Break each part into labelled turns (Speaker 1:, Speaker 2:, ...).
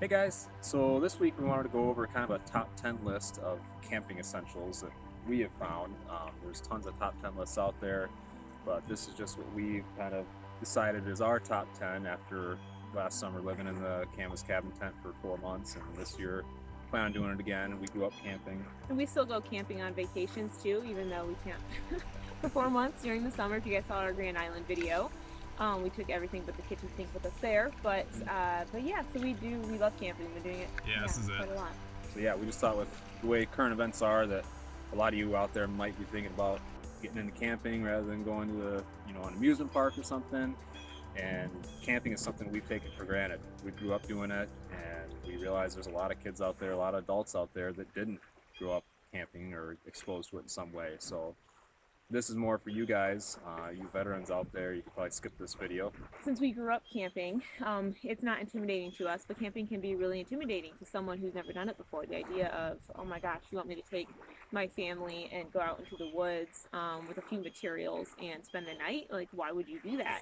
Speaker 1: Hey guys, so this week we wanted to go over kind of a top 10 list of camping essentials that we have found. There's tons of top 10 lists out there, but this is just what we've kind of decided is our top 10 after last summer living in the canvas cabin tent for 4 months, and this year plan on doing it again. We grew up camping.
Speaker 2: And we still go camping on vacations too, even though we camped for 4 months during the summer. If you guys saw our Grand Island video, we took everything but the kitchen sink with us there. But yeah, so we love camping. We've been doing it
Speaker 3: This is
Speaker 2: quite
Speaker 3: it.
Speaker 2: a lot.
Speaker 1: So yeah, we just thought with the way current events are that a lot of you out there might be thinking about getting into camping rather than going to an amusement park or something. And camping is something we've taken for granted. We grew up doing it, and we realize there's a lot of kids out there, a lot of adults out there that didn't grow up camping or exposed to it in some way. So this is more for you guys, you veterans out there. You can probably skip this video.
Speaker 2: Since we grew up camping, it's not intimidating to us, but camping can be really intimidating to someone who's never done it before. The idea of, oh my gosh, you want me to take my family and go out into the woods with a few materials and spend the night? Like, why would you do that?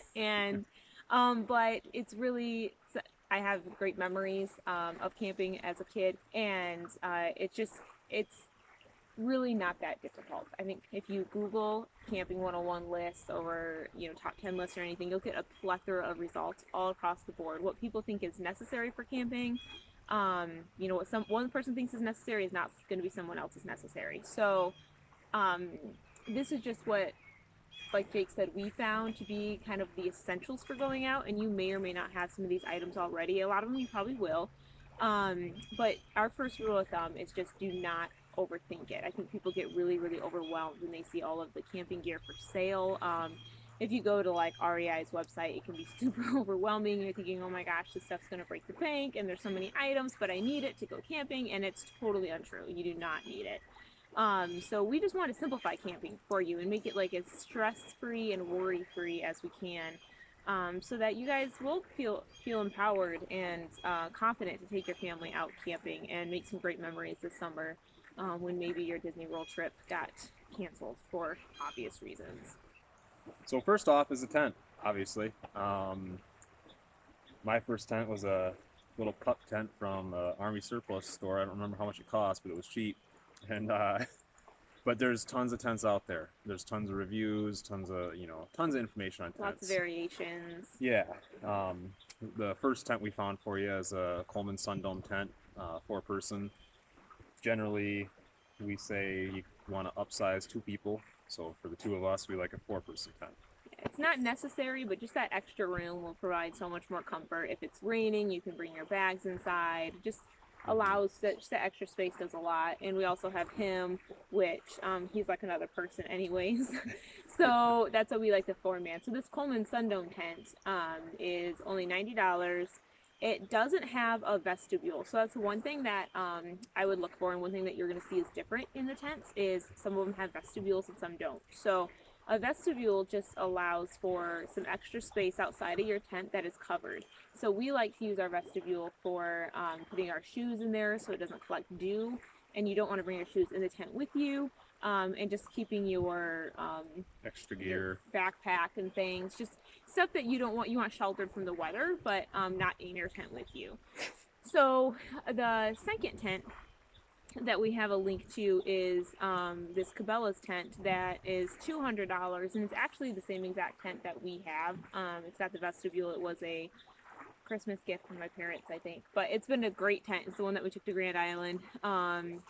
Speaker 2: But it's really, I have great memories of camping as a kid, and it's really not that difficult. I think if you Google camping 101 lists or top 10 lists or anything, you'll get a plethora of results all across the board. What people think is necessary for camping, what one person thinks is necessary is not going to be someone else's necessary. So um, this is just what, like Jake said, we found to be kind of the essentials for going out, and you may or may not have some of these items already. A lot of them you probably will. But our first rule of thumb is just do not overthink it. I think people get really, really overwhelmed when they see all of the camping gear for sale. If you go to like REI's website, it can be super overwhelming. You're thinking, oh my gosh, this stuff's going to break the bank, and there's so many items, but I need it to go camping, and it's totally untrue. You do not need it. So we just want to simplify camping for you and make it like as stress-free and worry-free as we can, so that you guys will feel empowered and confident to take your family out camping and make some great memories this summer, when maybe your Disney World trip got canceled for obvious reasons.
Speaker 1: So first off is a tent, obviously. My first tent was a little pup tent from Army surplus store. I don't remember how much it cost, but it was cheap. And but there's tons of tents out there. There's tons of reviews, tons of information on tents.
Speaker 2: Lots of variations.
Speaker 1: Yeah. The first tent we found for you is a Coleman Sundome tent, 4-person. Generally, we say you want to upsize 2 people. So for the 2 of us, we like a 4-person tent.
Speaker 2: It's not necessary, but just that extra room will provide so much more comfort. If it's raining, you can bring your bags inside. Just allows that, just the extra space does a lot. And we also have him, which he's like another person anyways. So that's what we like the 4-man. So this Coleman Sundome tent is only $90. It doesn't have a vestibule, so that's one thing that I would look for, and one thing that you're going to see is different in the tents is some of them have vestibules and some don't. So a vestibule just allows for some extra space outside of your tent that is covered. So we like to use our vestibule for putting our shoes in there so it doesn't collect dew, and you don't want to bring your shoes in the tent with you, and just keeping your
Speaker 1: extra gear,
Speaker 2: backpack and things, just stuff that you want sheltered from the weather, but not in your tent with you. So the second tent that we have a link to is this Cabela's tent that is $200, and it's actually the same exact tent that we have. It's got the vestibule. It was a Christmas gift from my parents, I think, but it's been a great tent. It's the one that we took to Grand Island.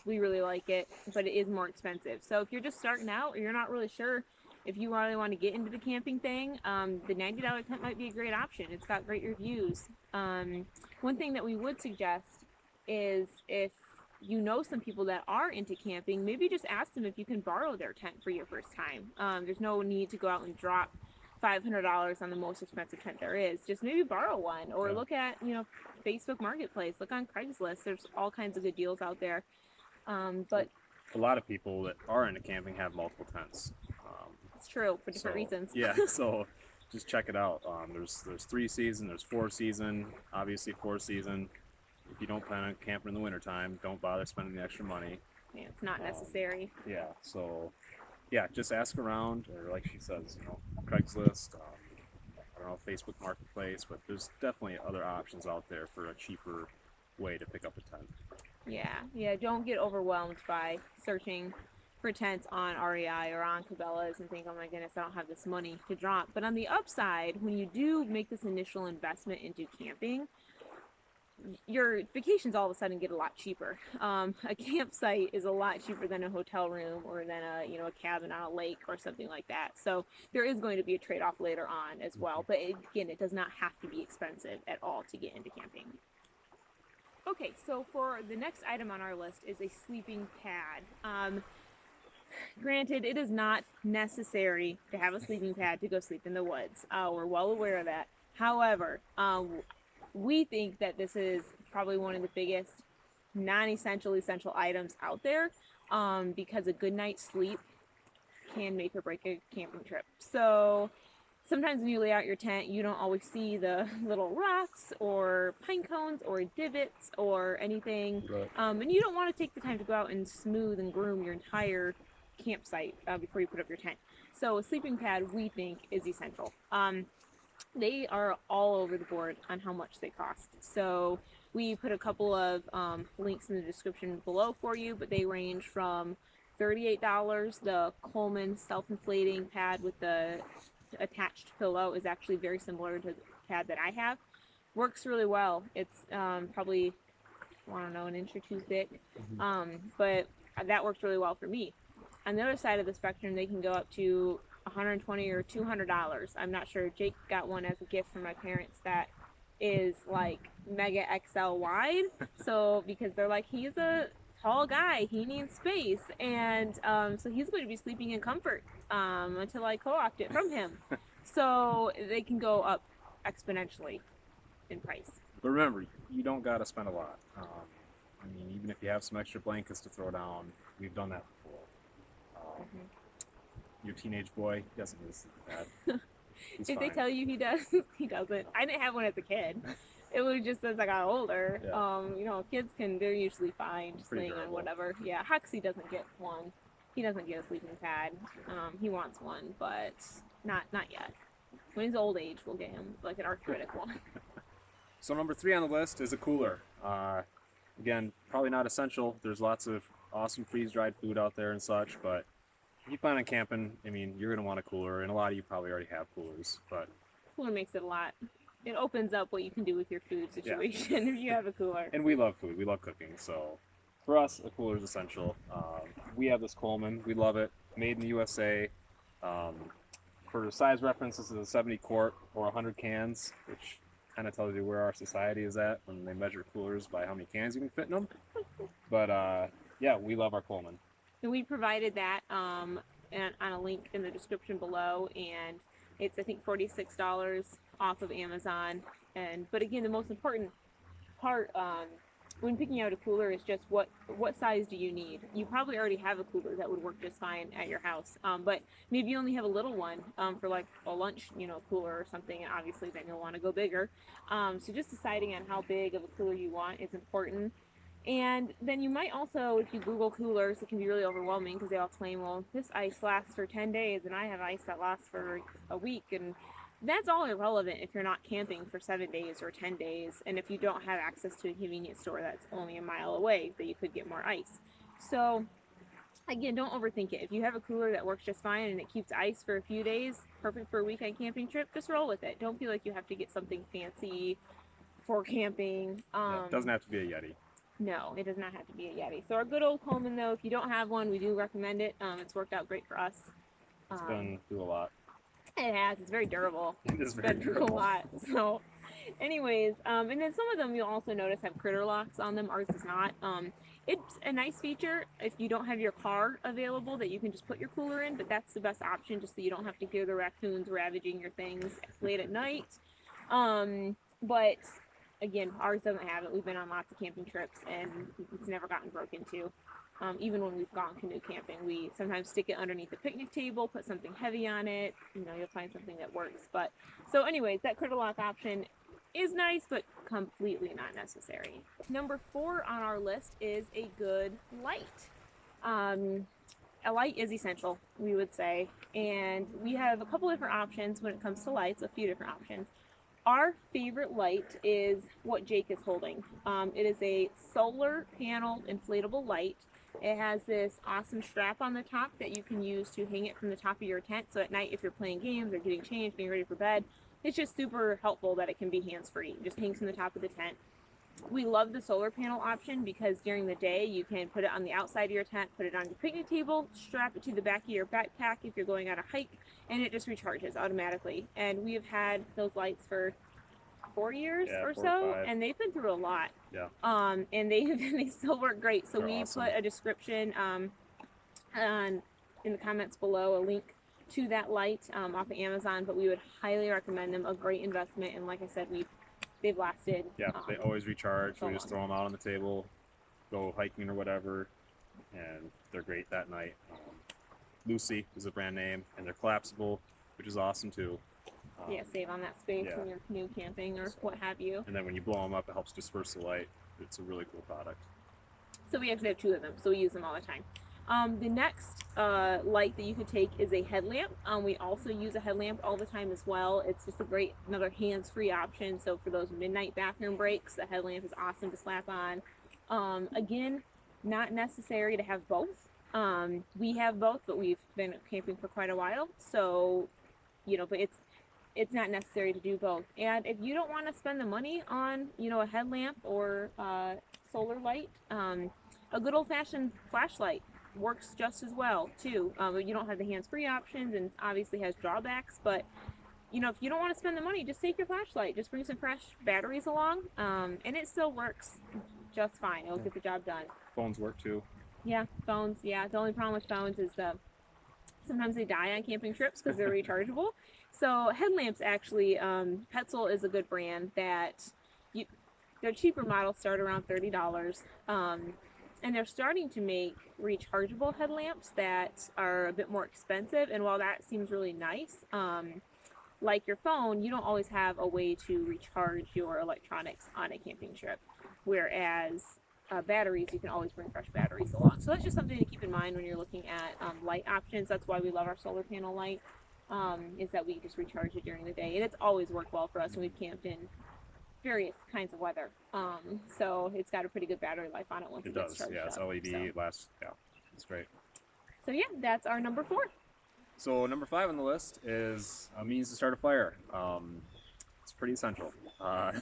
Speaker 2: We really like it, but it is more expensive. So if you're just starting out or you're not really sure if you really want to get into the camping thing, the $90 tent might be a great option. It's got great reviews. One thing that we would suggest is if you know some people that are into camping, maybe just ask them if you can borrow their tent for your first time. There's no need to go out and drop $500 on the most expensive tent there is. Just maybe borrow one, or look at Facebook Marketplace, look on Craigslist. There's all kinds of good deals out there. But
Speaker 1: a lot of people that are into camping have multiple tents.
Speaker 2: It's true, for different reasons.
Speaker 1: Yeah, so just check it out. There's 3 season, there's 4 season. Obviously 4 season. If you don't plan on camping in the wintertime, don't bother spending the extra money.
Speaker 2: Yeah, it's not necessary.
Speaker 1: Yeah, so yeah, just ask around, or like she says, Craigslist, I don't know, Facebook Marketplace, but there's definitely other options out there for a cheaper way to pick up a tent.
Speaker 2: Yeah, don't get overwhelmed by searching for tents on REI or on Cabela's and think, oh my goodness, I don't have this money to drop. But on the upside, when you do make this initial investment into camping, your vacations all of a sudden get a lot cheaper. A campsite is a lot cheaper than a hotel room or than a cabin on a lake or something like that. So there is going to be a trade-off later on as well. But again, it does not have to be expensive at all to get into camping. Okay, so for the next item on our list is a sleeping pad. Granted, it is not necessary to have a sleeping pad to go sleep in the woods. We're well aware of that. However, we think that this is probably one of the biggest non-essential essential items out there, because a good night's sleep can make or break a camping trip. So sometimes when you lay out your tent, you don't always see the little rocks or pine cones or divots or anything.
Speaker 1: Right.
Speaker 2: And you don't want to take the time to go out and smooth and groom your entire campsite before you put up your tent. So a sleeping pad, we think, is essential. They are all over the board on how much they cost. So we put a couple of links in the description below for you, but they range from $38. The Coleman self-inflating pad with the attached pillow is actually very similar to the pad that I have. Works really well. It's probably, I don't know, an inch or two thick, but that works really well for me. On the other side of the spectrum, they can go up to $120 or $200. I'm not sure. Jake got one as a gift from my parents that is like mega XL wide. So because they're like, he's a tall guy, he needs space, and so he's going to be sleeping in comfort until I co-opt it from him. So they can go up exponentially in price.
Speaker 1: But remember, you don't got to spend a lot. I mean, even if you have some extra blankets to throw down, we've done that before. Your teenage boy doesn't need a sleeping pad.
Speaker 2: If they tell you he does, he doesn't. I didn't have one as a kid. It was just as I got older.
Speaker 1: Yeah.
Speaker 2: Kids they're usually fine just
Speaker 1: Pretty
Speaker 2: laying
Speaker 1: durable.
Speaker 2: on whatever. Yeah, Huxley doesn't get one. He doesn't get a sleeping pad. He wants one, but not yet. When he's old age, we'll get him like an arthritic one.
Speaker 1: So number 3 on the list is a cooler. Again, probably not essential. There's lots of awesome freeze-dried food out there and such, but if you plan on camping, I mean, you're going to want a cooler, and a lot of you probably already have coolers, but
Speaker 2: Cooler makes it a lot. It opens up what you can do with your food situation if you have a cooler.
Speaker 1: And we love food. We love cooking, so for us, a cooler is essential. We have this Coleman. We love it. Made in the USA. For size reference, this is a 70 quart or 100 cans, which kind of tells you where our society is at when they measure coolers by how many cans you can fit in them. But yeah, we love our Coleman.
Speaker 2: And we provided that on a link in the description below, and it's I think $46 off of Amazon. But again, the most important part when picking out a cooler is just what size do you need. You probably already have a cooler that would work just fine at your house, but maybe you only have a little one for like a lunch cooler or something, and obviously then you'll want to go bigger. So just deciding on how big of a cooler you want is important. And then you might also, if you Google coolers, it can be really overwhelming because they all claim, well, this ice lasts for 10 days and I have ice that lasts for a week. And that's all irrelevant if you're not camping for 7 days or 10 days. And if you don't have access to a convenience store that's only a mile away, that you could get more ice. So again, don't overthink it. If you have a cooler that works just fine and it keeps ice for a few days, perfect for a weekend camping trip, just roll with it. Don't feel like you have to get something fancy for camping.
Speaker 1: It doesn't have to be a Yeti.
Speaker 2: No, it does not have to be a Yeti. So our good old Coleman, though, if you don't have one, we do recommend it. It's worked out great for us.
Speaker 1: It's been through a lot.
Speaker 2: It has. It's very durable.
Speaker 1: It is very
Speaker 2: Been through
Speaker 1: durable.
Speaker 2: a lot. So, anyways, and then some of them you'll also notice have critter locks on them. Ours does not. It's a nice feature if you don't have your car available that you can just put your cooler in, but that's the best option just so you don't have to hear the raccoons ravaging your things late at night. But again, ours doesn't have it. We've been on lots of camping trips and it's never gotten broken into. Even when we've gone canoe camping, we sometimes stick it underneath the picnic table, put something heavy on it. You'll find something that works. But so anyways, that critter lock option is nice, but completely not necessary. Number 4 on our list is a good light. A light is essential, we would say, and we have a couple different options when it comes to lights, a few different options. Our favorite light is what Jake is holding. It is a solar panel inflatable light. It has this awesome strap on the top that you can use to hang it from the top of your tent. So at night, if you're playing games or getting changed, getting ready for bed, it's just super helpful that it can be hands-free. It just hangs from the top of the tent. We love the solar panel option because during the day you can put it on the outside of your tent, put it on your picnic table, strap it to the back of your backpack if you're going on a hike, and it just recharges automatically. And we have had those lights for 4 years
Speaker 1: Yeah,
Speaker 2: or
Speaker 1: 4 or
Speaker 2: so,
Speaker 1: 5.
Speaker 2: and they've been through a lot.
Speaker 1: Yeah.
Speaker 2: And they still work great. So
Speaker 1: They're
Speaker 2: we
Speaker 1: awesome.
Speaker 2: put a description on in the comments below, a link to that light off of Amazon. But we would highly recommend them. A great investment, and like I said, they've lasted.
Speaker 1: Yeah, they always recharge.
Speaker 2: so
Speaker 1: We just
Speaker 2: long.
Speaker 1: throw them out on the table, go hiking or whatever, and they're great that night. Lucy is a brand name, and they're collapsible, which is awesome too.
Speaker 2: Yeah, save on that space
Speaker 1: yeah.
Speaker 2: when you're canoe camping or
Speaker 1: So-
Speaker 2: what have you.
Speaker 1: And then when you blow them up, it helps disperse the light. It's a really cool product.
Speaker 2: So we actually have 2 of them, so we use them all the time. The next light that you could take is a headlamp. We also use a headlamp all the time as well. It's just a great, another hands-free option. So for those midnight bathroom breaks, the headlamp is awesome to slap on. Again, not necessary to have both. We have both, but we've been camping for quite a while. So, but it's not necessary to do both. And if you don't want to spend the money on, a headlamp or solar light, a good old-fashioned flashlight works just as well too. You don't have the hands-free options, and obviously has drawbacks. But if you don't want to spend the money, just take your flashlight. Just bring some fresh batteries along, and it still works just fine. It'll get the job done.
Speaker 1: Phones work too.
Speaker 2: Yeah, phones. Yeah, the only problem with phones is sometimes they die on camping trips because they're rechargeable. So headlamps actually, Petzl is a good brand that their cheaper models start around $30. And they're starting to make rechargeable headlamps that are a bit more expensive. And while that seems really nice, like your phone, you don't always have a way to recharge your electronics on a camping trip. Whereas batteries, you can always bring fresh batteries along. So that's just something to keep in mind when you're looking at light options. That's why we love our solar panel light, is that we just recharge it during the day. And it's always worked well for us when we've camped in various kinds of weather. So it's got a pretty good battery life on it once it gets
Speaker 1: does.
Speaker 2: charged
Speaker 1: Yeah, it's
Speaker 2: up.
Speaker 1: LED. Lasts. Yeah, it's great.
Speaker 2: So yeah, that's our number 4.
Speaker 1: So number 5 on the list is a means to start a fire. It's pretty essential. And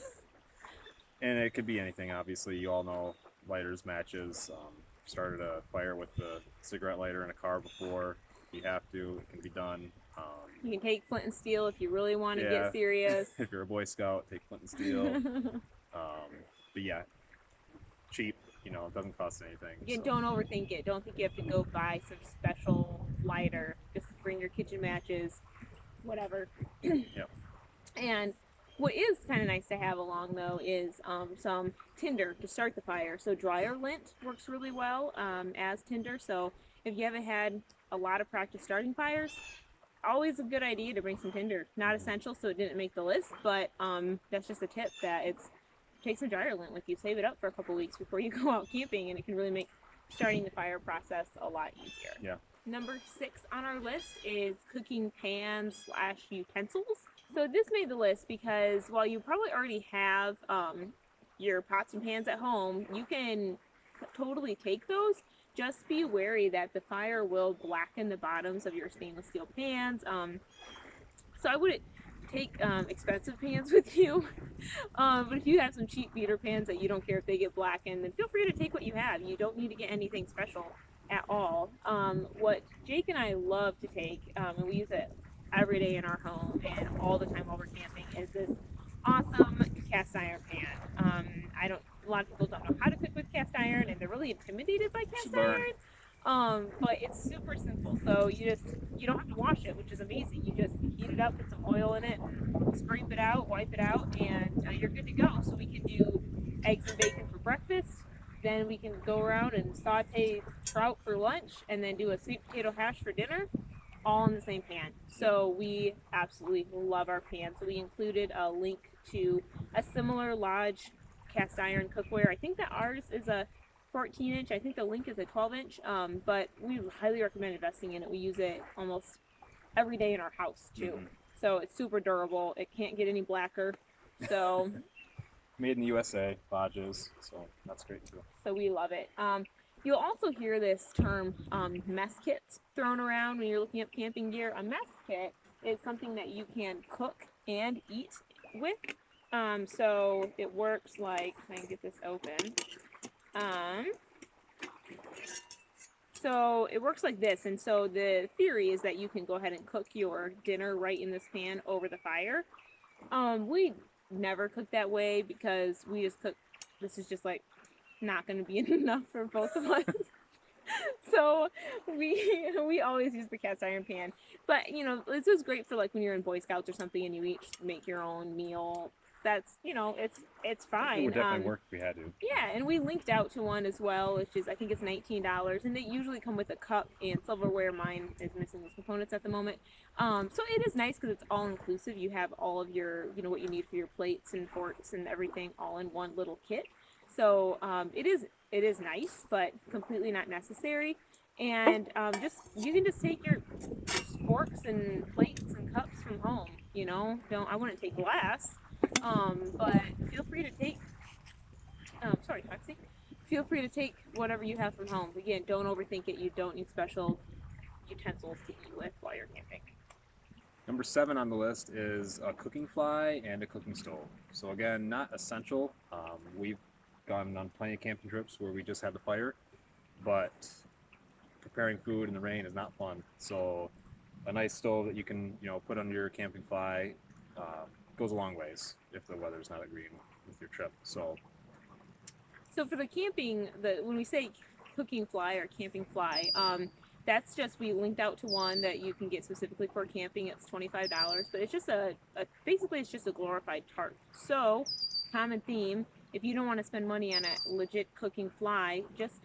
Speaker 1: it could be anything, obviously. You all know lighters, matches. Started a fire with a cigarette lighter in a car before. If you have to, it can be done.
Speaker 2: You can take flint and steel if you really want to
Speaker 1: Yeah.
Speaker 2: get serious.
Speaker 1: If you're a Boy Scout, take flint and steel. But yeah, cheap, it doesn't cost anything.
Speaker 2: Again,
Speaker 1: So.
Speaker 2: don't overthink it. Don't think you have to go buy some special lighter. Just bring your kitchen matches, whatever.
Speaker 1: Yep.
Speaker 2: And what is kind of nice to have along, though, is some tinder to start the fire. So dryer lint works really well as tinder. So if you haven't had a lot of practice starting fires, always a good idea to bring some tinder. Not essential, so it didn't make the list, but that's just a tip that take some dryer lint with you. Save it up for a couple weeks before you go out camping, and it can really make starting the fire process a lot easier.
Speaker 1: Yeah.
Speaker 2: Number 6 on our list is cooking pans / utensils. So this made the list because while you probably already have your pots and pans at home, you can totally take those. Just be wary that the fire will blacken the bottoms of your stainless steel pans. So I wouldn't take expensive pans with you. But if you have some cheap beater pans that you don't care if they get blackened, then feel free to take what you have. You don't need to get anything special at all. What Jake and I love to take, and we use it every day in our home and all the time while we're camping, is this awesome cast iron pan. A lot of people don't know how to cook with cast iron, and they're really intimidated by cast iron. But it's super simple. So you don't have to wash it, which is amazing. You just heat it up, put some oil in it, scrape it out, wipe it out, and you're good to go. So we can do eggs and bacon for breakfast. Then we can go around and saute trout for lunch, and then do a sweet potato hash for dinner, all in the same pan. So we absolutely love our pan. So we included a link to a similar Lodge cast iron cookware. I think that ours is a 14-inch. I think the link is a 12-inch. But we highly recommend investing in it. We use it almost every day in our house too. So it's super durable. It can't get any blacker. So
Speaker 1: Made in the USA, Lodges, so that's great too.
Speaker 2: so we love it. You'll also hear this term mess kits thrown around when you're looking up camping gear. A mess kit is something that you can cook and eat with. So it works like, if I can get this open. Um, so it works like this, and so the theory is that you can go ahead and cook your dinner right in this pan over the fire. We never cook that way because we just cook. This is just like not going to be enough for both of us. So we always use the cast iron pan. But you know, this is great for like when you're in Boy Scouts or something and you each make your own meal. That's, you know, it's
Speaker 1: It
Speaker 2: fine.
Speaker 1: would definitely work if we had to.
Speaker 2: Yeah, and we linked out to one as well, which is, I think it's $19, and they usually come with a cup and silverware. Mine is missing those components at the moment. So it is nice because it's all inclusive. You have all of your, you know, what you need for your plates and forks and everything all in one little kit. So it is nice, but completely not necessary. And just you can just take your forks and plates and cups from home. You know, don't I wouldn't take glass, but feel free to take sorry, Foxy. Feel free to take whatever you have from home. Again, don't overthink it. You don't need special utensils to eat with while you're camping.
Speaker 1: Number 7 on the list is a cooking fly and a cooking stove. So again, not essential. We've gone on plenty of camping trips where we just had the fire, but preparing food in the rain is not fun. So a nice stove that you can, you know, put under your camping fly goes a long ways if the weather's not agreeing with your trip. So
Speaker 2: for the camping, when we say cooking fly or camping fly, that's just, we linked out to one that you can get specifically for camping. It's $25, but it's just basically it's just a glorified tarp. So common theme, if you don't want to spend money on a legit cooking fly, just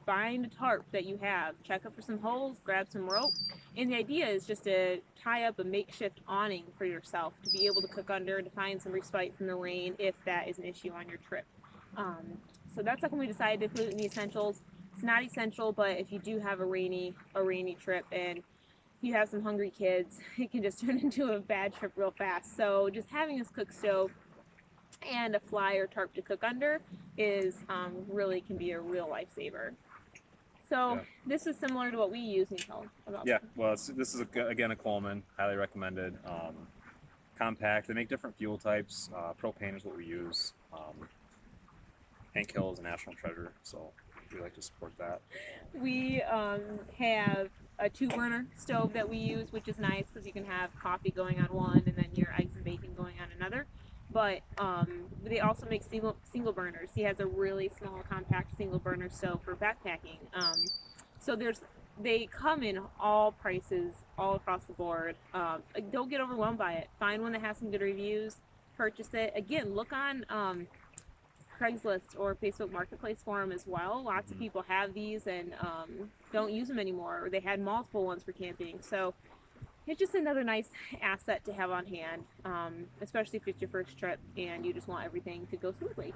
Speaker 2: find a tarp that you have, check up for some holes, grab some rope, and the idea is just to tie up a makeshift awning for yourself to be able to cook under, to find some respite from the rain if that is an issue on your trip. So that's something we decided to include in the essentials. It's not essential, but if you do have a rainy trip and you have some hungry kids, it can just turn into a bad trip real fast. So just having this cook stove and a fly or tarp to cook under is really can be a real lifesaver. So this is similar to what we use, Nicole.
Speaker 1: Yeah, well, this is again a Coleman, highly recommended. Compact. They make different fuel types. Propane is what we use. Hank Hill is a national treasure, so we like to support that.
Speaker 2: We have a 2-burner stove that we use, which is nice because you can have coffee going on one and then your eggs and bacon going on another. But they also make single burners. He has a really small, compact single burner stove for backpacking. So they come in all prices, all across the board. Don't get overwhelmed by it. Find one that has some good reviews, purchase it. Again, look on Craigslist or Facebook Marketplace forum as well. Lots of people have these and don't use them anymore, or they had multiple ones for camping. So it's just another nice asset to have on hand, especially if it's your first trip and you just want everything to go smoothly.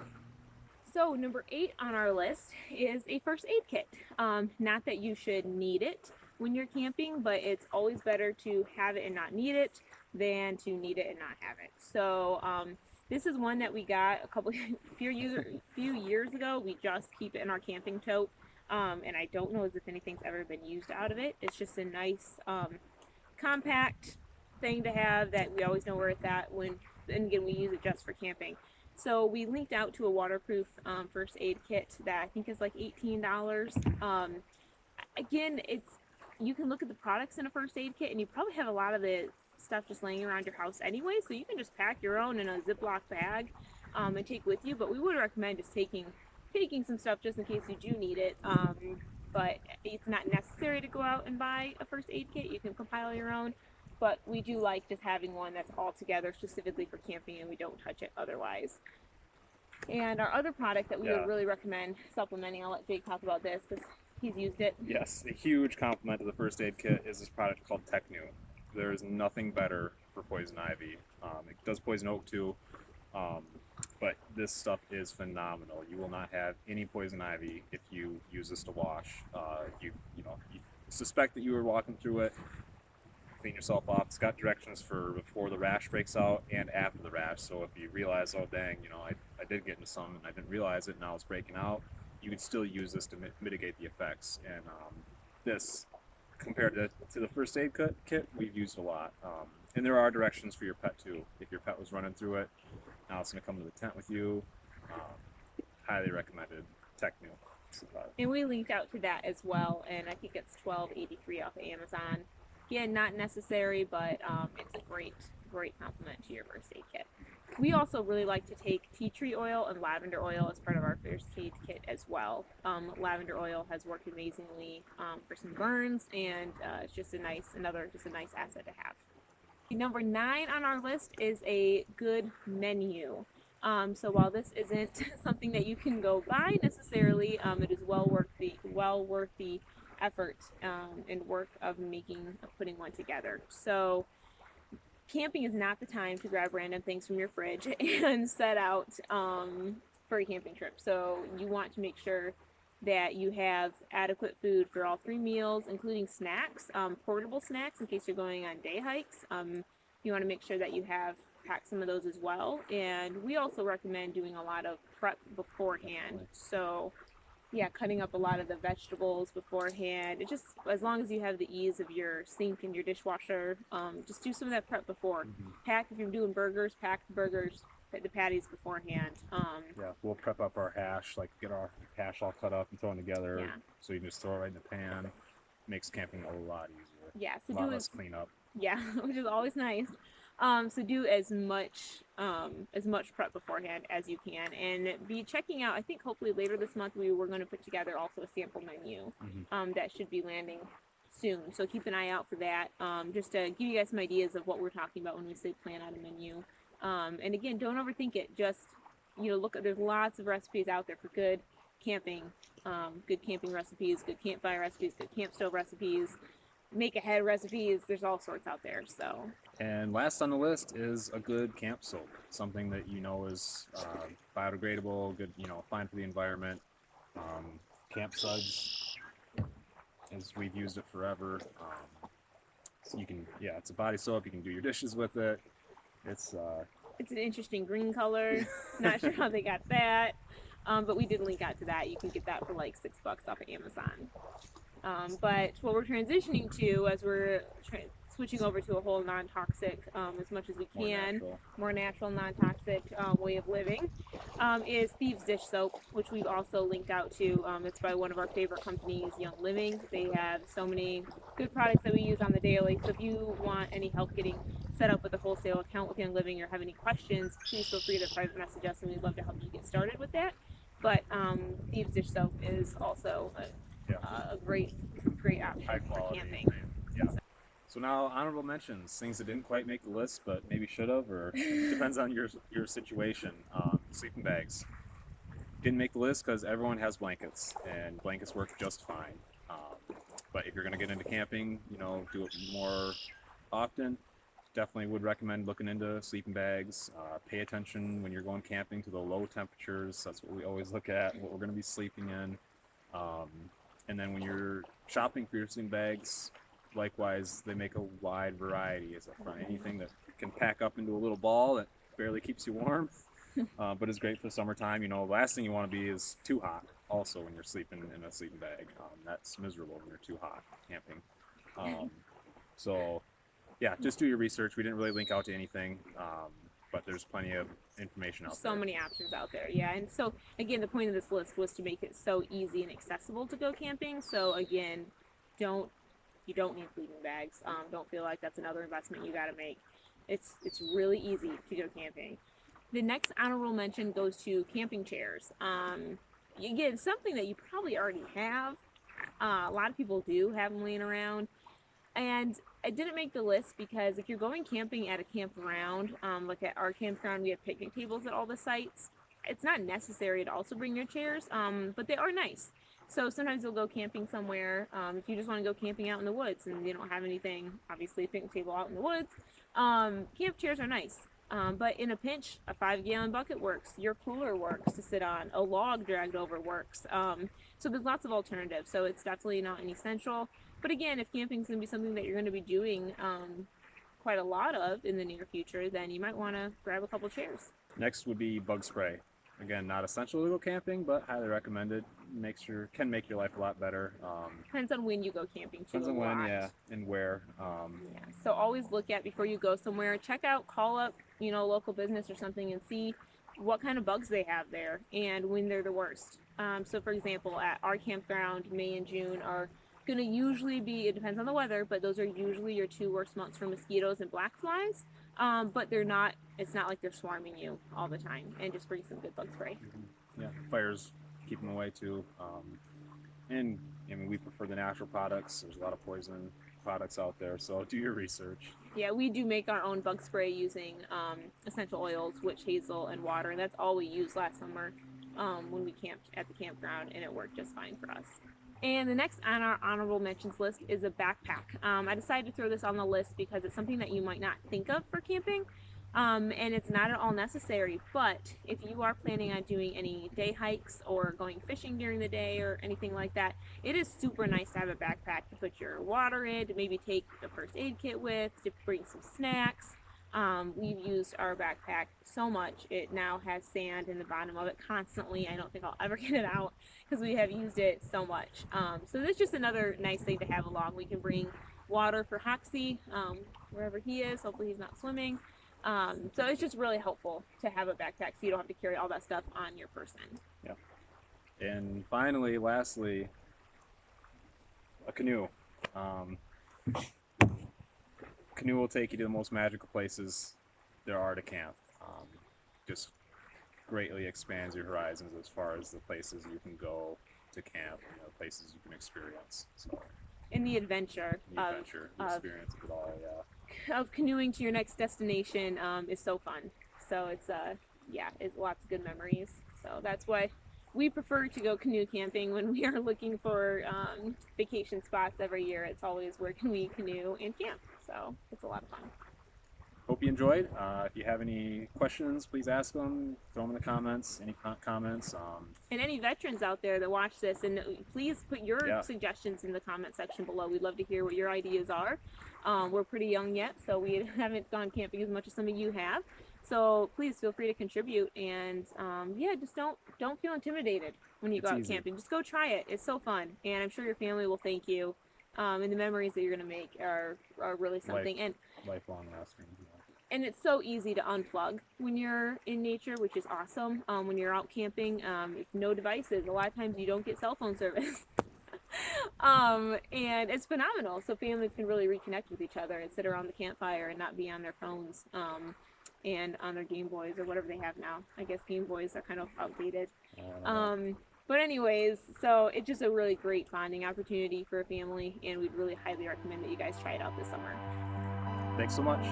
Speaker 2: So number 8 on our list is a first aid kit. Not that you should need it when you're camping, but it's always better to have it and not need it than to need it and not have it. So this is one that we got few years ago. We just keep it in our camping tote, and I don't know as if anything's ever been used out of it. It's just a nice compact thing to have that we always know where it's at and again, we use it just for camping. So we linked out to a waterproof first aid kit that I think is like $18. Again, you can look at the products in a first aid kit and you probably have a lot of the stuff just laying around your house anyway, so you can just pack your own in a Ziploc bag and take with you. But we would recommend just taking some stuff just in case you do need it. But it's not necessary to go out and buy a first aid kit. You can compile your own. But we do like just having one that's all together specifically for camping and we don't touch it otherwise. And our other product that we would really recommend supplementing, I'll let Jake talk about this because he's used it.
Speaker 1: Yes, a huge compliment to the first aid kit is this product called Tecnu. There is nothing better for poison ivy. It does poison oak too, but this stuff is phenomenal. You will not have any poison ivy if you use this to wash. If you suspect that you were walking through it, clean yourself off. It's got directions for before the rash breaks out and after the rash. So if you realize, oh dang, I did get into some and I didn't realize it, now it's breaking out, you can still use this to mitigate the effects. And this, compared to the first aid kit, we've used a lot. And there are directions for your pet too. If your pet was running through it, now it's going to come to the tent with you. Highly recommended. Tecnu.
Speaker 2: And we linked out to that as well, and I think it's $12.83 off of Amazon. Again, not necessary, but it's a great compliment to your first aid kit. We also really like to take tea tree oil and lavender oil as part of our first aid kit as well. Lavender oil has worked amazingly for some burns, and it's just a nice asset to have. Number 9 on our list is a good menu. So while this isn't something that you can go buy necessarily, it is well worth the effort and work of putting one together. So camping is not the time to grab random things from your fridge and set out for a camping trip. So you want to make sure that you have adequate food for all 3 meals, including snacks, portable snacks in case you're going on day hikes. You want to make sure that you have packed some of those as well. And we also recommend doing a lot of prep beforehand. So yeah, cutting up a lot of the vegetables beforehand. It just, as long as you have the ease of your sink and your dishwasher, just do some of that prep before. Pack, if you're doing burgers, pack the burgers, the patties beforehand.
Speaker 1: Yeah, we'll prep up our hash, like get our hash all cut up and thrown together.
Speaker 2: Yeah.
Speaker 1: So you can just throw it right in the pan. Makes camping a lot easier.
Speaker 2: Yeah, so
Speaker 1: a lot less cleanup.
Speaker 2: Yeah, which is always nice. So do as much prep beforehand as you can, and be checking out. I think hopefully later this month we were going to put together also a sample menu that should be landing soon. So keep an eye out for that. Just to give you guys some ideas of what we're talking about when we say plan out a menu. And again, don't overthink it. Just look at, there's lots of recipes out there for good camping recipes, good campfire recipes, good camp stove recipes, make ahead recipes. There's all sorts out there. So.
Speaker 1: And last on the list is a good camp soap, something that is biodegradable, good, fine for the environment. Camp suds, as we've used it forever. So it's a body soap. You can do your dishes with it. It's
Speaker 2: an interesting green color. Not sure how they got that, but we did link out to that. You can get that for like $6 off of Amazon. But what we're transitioning to, as we're switching over to a whole non-toxic, as much as we can, more natural, non-toxic way of living, is Thieves Dish Soap, which we've also linked out to. It's by one of our favorite companies, Young Living. They have so many good products that we use on the daily. So if you want any help getting set up with a wholesale account with Young Living or have any questions, please feel free to private message us, and we'd love to help you get started with that. But Thieves Dish Soap is also a great option for camping.
Speaker 1: Yeah. So now, honorable mentions, things that didn't quite make the list, but maybe should have, or depends on your situation. Sleeping bags didn't make the list because everyone has blankets, and blankets work just fine. But if you're going to get into camping, do it more often. Definitely would recommend looking into sleeping bags. Pay attention when you're going camping to the low temperatures. That's what we always look at, what we're going to be sleeping in. And then when you're shopping for your sleeping bags, likewise, they make a wide variety as a front. Anything that can pack up into a little ball that barely keeps you warm, but is great for summertime. The last thing you want to be is too hot. Also, when you're sleeping in a sleeping bag, that's miserable when you're too hot camping. So, yeah, just do your research. We didn't really link out to anything, but there's plenty of information out there.
Speaker 2: So many options out there, yeah. And so, again, the point of this list was to make it so easy and accessible to go camping. So, again, you don't need sleeping bags. Don't feel like that's another investment you got to make. It's really easy to go camping. The next honorable mention goes to camping chairs. Again, something that you probably already have. A lot of people do have them laying around. And I didn't make the list because if you're going camping at a campground, like at our campground, we have picnic tables at all the sites. It's not necessary to also bring your chairs, but they are nice. So sometimes you'll go camping somewhere. If you just want to go camping out in the woods and you don't have anything, obviously a picnic table out in the woods, camp chairs are nice. But in a pinch, a 5-gallon bucket works. Your cooler works to sit on. A log dragged over works. So there's lots of alternatives. So it's definitely not an essential. But again, if camping is going to be something that you're going to be doing quite a lot of in the near future, then you might want to grab a couple chairs.
Speaker 1: Next would be bug spray. Again, not essential to go camping, but highly recommended. Can make your life a lot better.
Speaker 2: Depends on when you go camping too.
Speaker 1: Depends on when, yeah, and where.
Speaker 2: Yeah. So always look at before you go somewhere. Check out, call up, local business or something, and see what kind of bugs they have there and when they're the worst. So for example, at our campground, May and June are going to usually be. It depends on the weather, but those are usually your 2 worst months for mosquitoes and black flies. But they're not. It's not like they're swarming you all the time. And just bring some good bug spray.
Speaker 1: Yeah, fires keep them away too. And I mean, we prefer the natural products. There's a lot of poison products out there, so do your research.
Speaker 2: Yeah, we do make our own bug spray using essential oils, witch hazel, and water. And that's all we used last summer when we camped at the campground, and it worked just fine for us. And the next on our honorable mentions list is a backpack. I decided to throw this on the list because it's something that you might not think of for camping, and it's not at all necessary. But if you are planning on doing any day hikes or going fishing during the day or anything like that, it is super nice to have a backpack to put your water in, to maybe take a first aid kit with, to bring some snacks. We've used our backpack so much. It now has sand in the bottom of it constantly. I don't think I'll ever get it out because we have used it so much. So that's just another nice thing to have along. We can bring water for Hoxie wherever he is. Hopefully he's not swimming. So it's just really helpful to have a backpack so you don't have to carry all that stuff on your person.
Speaker 1: Yeah. And finally, lastly, a canoe. Canoe will take you to the most magical places there are to camp. Just greatly expands your horizons as far as the places you can go to camp, places you can experience. So,
Speaker 2: and the adventure,
Speaker 1: the experience of it all, yeah.
Speaker 2: Of canoeing to your next destination is so fun. So it's it's lots of good memories. So that's why we prefer to go canoe camping when we are looking for vacation spots every year. It's always where can we canoe and camp. So it's a lot of fun.
Speaker 1: Hope you enjoyed. If you have any questions, please ask them. Throw them in the comments. Any comments.
Speaker 2: And any veterans out there that watch this, and please put your suggestions in the comment section below. We'd love to hear what your ideas are. We're pretty young yet, so we haven't gone camping as much as some of you have. So please feel free to contribute, and just don't feel intimidated when you go out camping. Just go try it. It's so fun, and I'm sure your family will thank you. And the memories that you're going to make are really something. And
Speaker 1: lifelong lasting.
Speaker 2: And it's so easy to unplug when you're in nature, which is awesome. When you're out camping, no devices. A lot of times you don't get cell phone service. And it's phenomenal. So families can really reconnect with each other and sit around the campfire and not be on their phones and on their Game Boys or whatever they have now. I guess Game Boys are kind of outdated. But anyways, so it's just a really great bonding opportunity for a family, and we'd really highly recommend that you guys try it out this summer.
Speaker 1: Thanks so much.